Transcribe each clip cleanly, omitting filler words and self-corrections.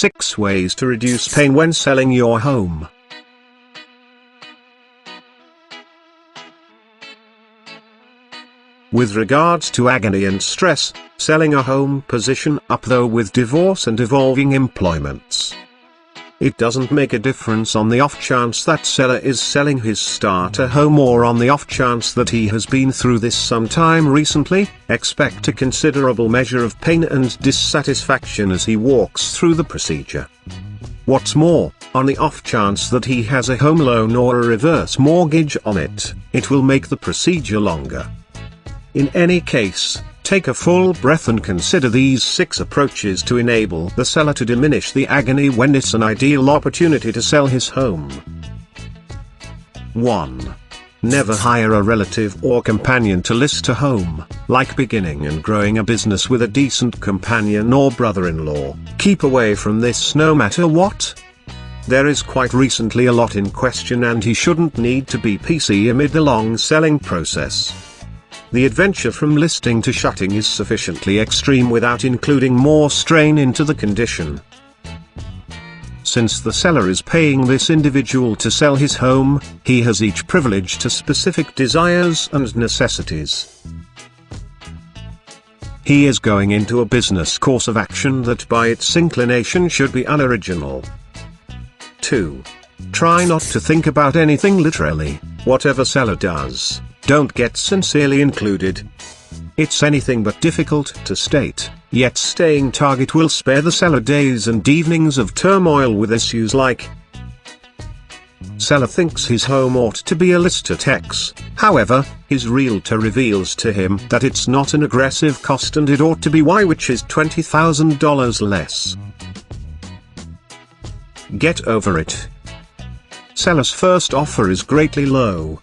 6 ways to reduce pain when selling your home. With regards to agony and stress, selling a home position up though with divorce and evolving employments. It doesn't make a difference on the off chance that seller is selling his starter home or on the off chance that he has been through this sometime recently. Expect a considerable measure of pain and dissatisfaction as he walks through the procedure. What's more, on the off chance that he has a home loan or a reverse mortgage on it, it will make the procedure longer. In any case, take a full breath and consider these 6 approaches to enable the seller to diminish the agony when it's an ideal opportunity to sell his home. 1. Never hire a relative or companion to list a home. Like beginning and growing a business with a decent companion or brother-in-law, keep away from this no matter what. There is quite recently a lot in question and he shouldn't need to be PC amid the long selling process. The adventure from listing to shutting is sufficiently extreme without including more strain into the condition. Since the seller is paying this individual to sell his home, he has each privilege to specific desires and necessities. He is going into a business course of action that by its inclination should be unoriginal. 2. Try not to think about anything literally. Whatever seller does, don't get sincerely included. It's anything but difficult to state, yet staying target will spare the seller days and evenings of turmoil with issues like: seller thinks his home ought to be a list at X, however, his realtor reveals to him that it's not an aggressive cost and it ought to be Y, which is $20,000 less. Get over it. Seller's first offer is greatly low.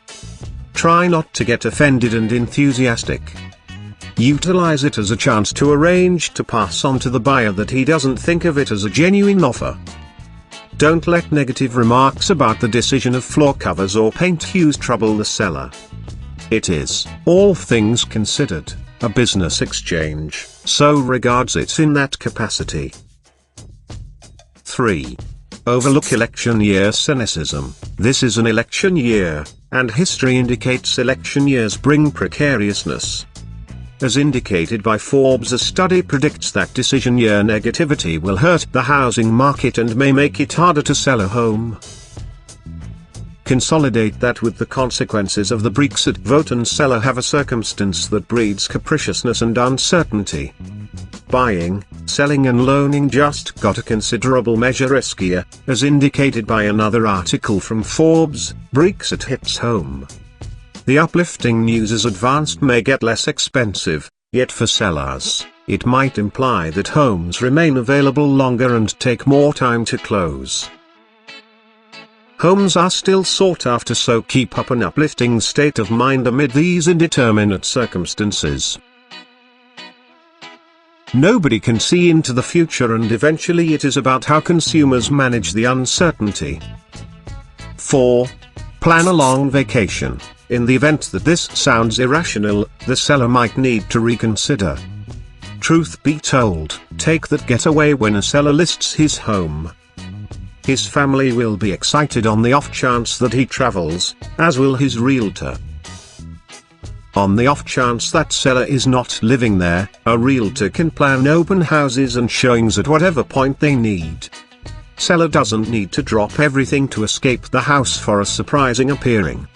Try not to get offended and enthusiastic. Utilize it as a chance to arrange to pass on to the buyer that he doesn't think of it as a genuine offer. Don't let negative remarks about the decision of floor covers or paint hues trouble the seller. It is, all things considered, a business exchange, so regards it in that capacity. 3. Overlook election year cynicism. This is an election year, and history indicates election years bring precariousness. As indicated by Forbes, a study predicts that decision year negativity will hurt the housing market and may make it harder to sell a home. Consolidate that with the consequences of the Brexit vote and seller have a circumstance that breeds capriciousness and uncertainty. Buying, selling and loaning just got a considerable measure riskier, as indicated by another article from Forbes. Brexit hits home. The uplifting news as advanced may get less expensive, yet for sellers, it might imply that homes remain available longer and take more time to close. Homes are still sought after, so keep up an uplifting state of mind amid these indeterminate circumstances. Nobody can see into the future, and eventually it is about how consumers manage the uncertainty. 4. Plan a long vacation. In the event that this sounds irrational, the seller might need to reconsider. Truth be told, take that getaway when a seller lists his home. His family will be excited on the off chance that he travels, as will his realtor. On the off chance that seller is not living there, a realtor can plan open houses and showings at whatever point they need. Seller doesn't need to drop everything to escape the house for a surprising appearing.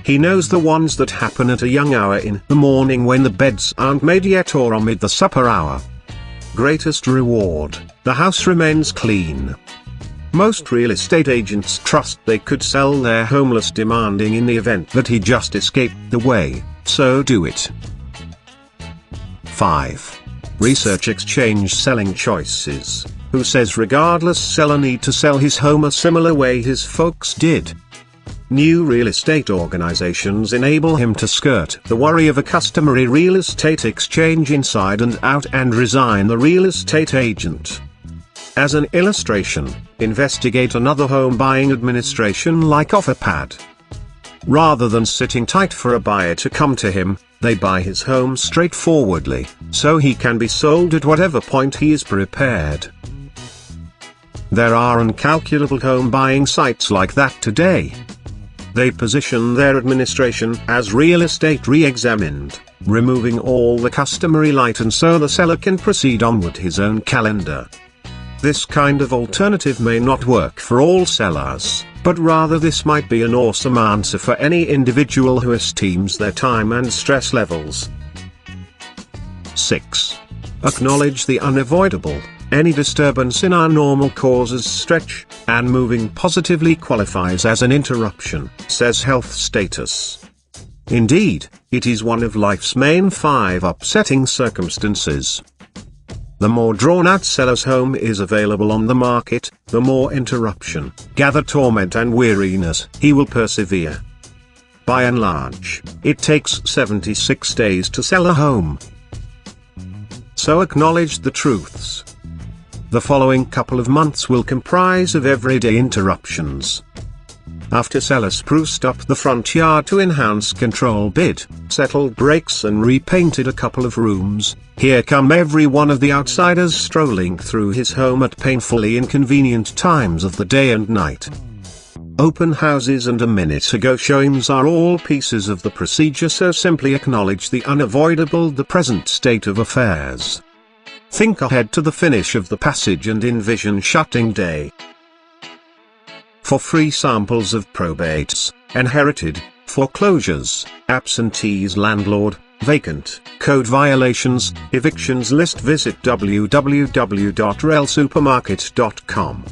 He knows the ones that happen at a young hour in the morning when the beds aren't made yet or amid the supper hour. Greatest reward, the house remains clean. Most real estate agents trust they could sell their home less demanding in the event that he just escaped the way, so do it. 5. Research exchange selling choices. Who says regardless seller need to sell his home a similar way his folks did? New real estate organizations enable him to skirt the worry of a customary real estate exchange inside and out and resign the real estate agent. As an illustration, investigate another home buying administration like OfferPad. Rather than sitting tight for a buyer to come to him, they buy his home straightforwardly, so he can be sold at whatever point he is prepared. There are incalculable home buying sites like that today. They position their administration as real estate re-examined, removing all the customary light, and so the seller can proceed on with his own calendar. This kind of alternative may not work for all sellers, but rather this might be an awesome answer for any individual who esteems their time and stress levels. 6. Acknowledge the unavoidable. Any disturbance in our normal causes stretch, and moving positively qualifies as an interruption, says Health Status. Indeed, it is one of life's main 5 upsetting circumstances. The more drawn-out seller's home is available on the market, the more interruption, gather torment and weariness he will persevere. By and large, it takes 76 days to sell a home. So acknowledge the truths. The following couple of months will comprise of everyday interruptions. After seller spruced up the front yard to enhance control bid, settled brakes and repainted a couple of rooms, here come every one of the outsiders strolling through his home at painfully inconvenient times of the day and night. Open houses and a minute ago showings are all pieces of the procedure, so simply acknowledge the unavoidable, the present state of affairs. Think ahead to the finish of the passage and envision shutting day. For free samples of probates, inherited, foreclosures, absentees, landlord, vacant, code violations, evictions list, visit www.relsupermarket.com.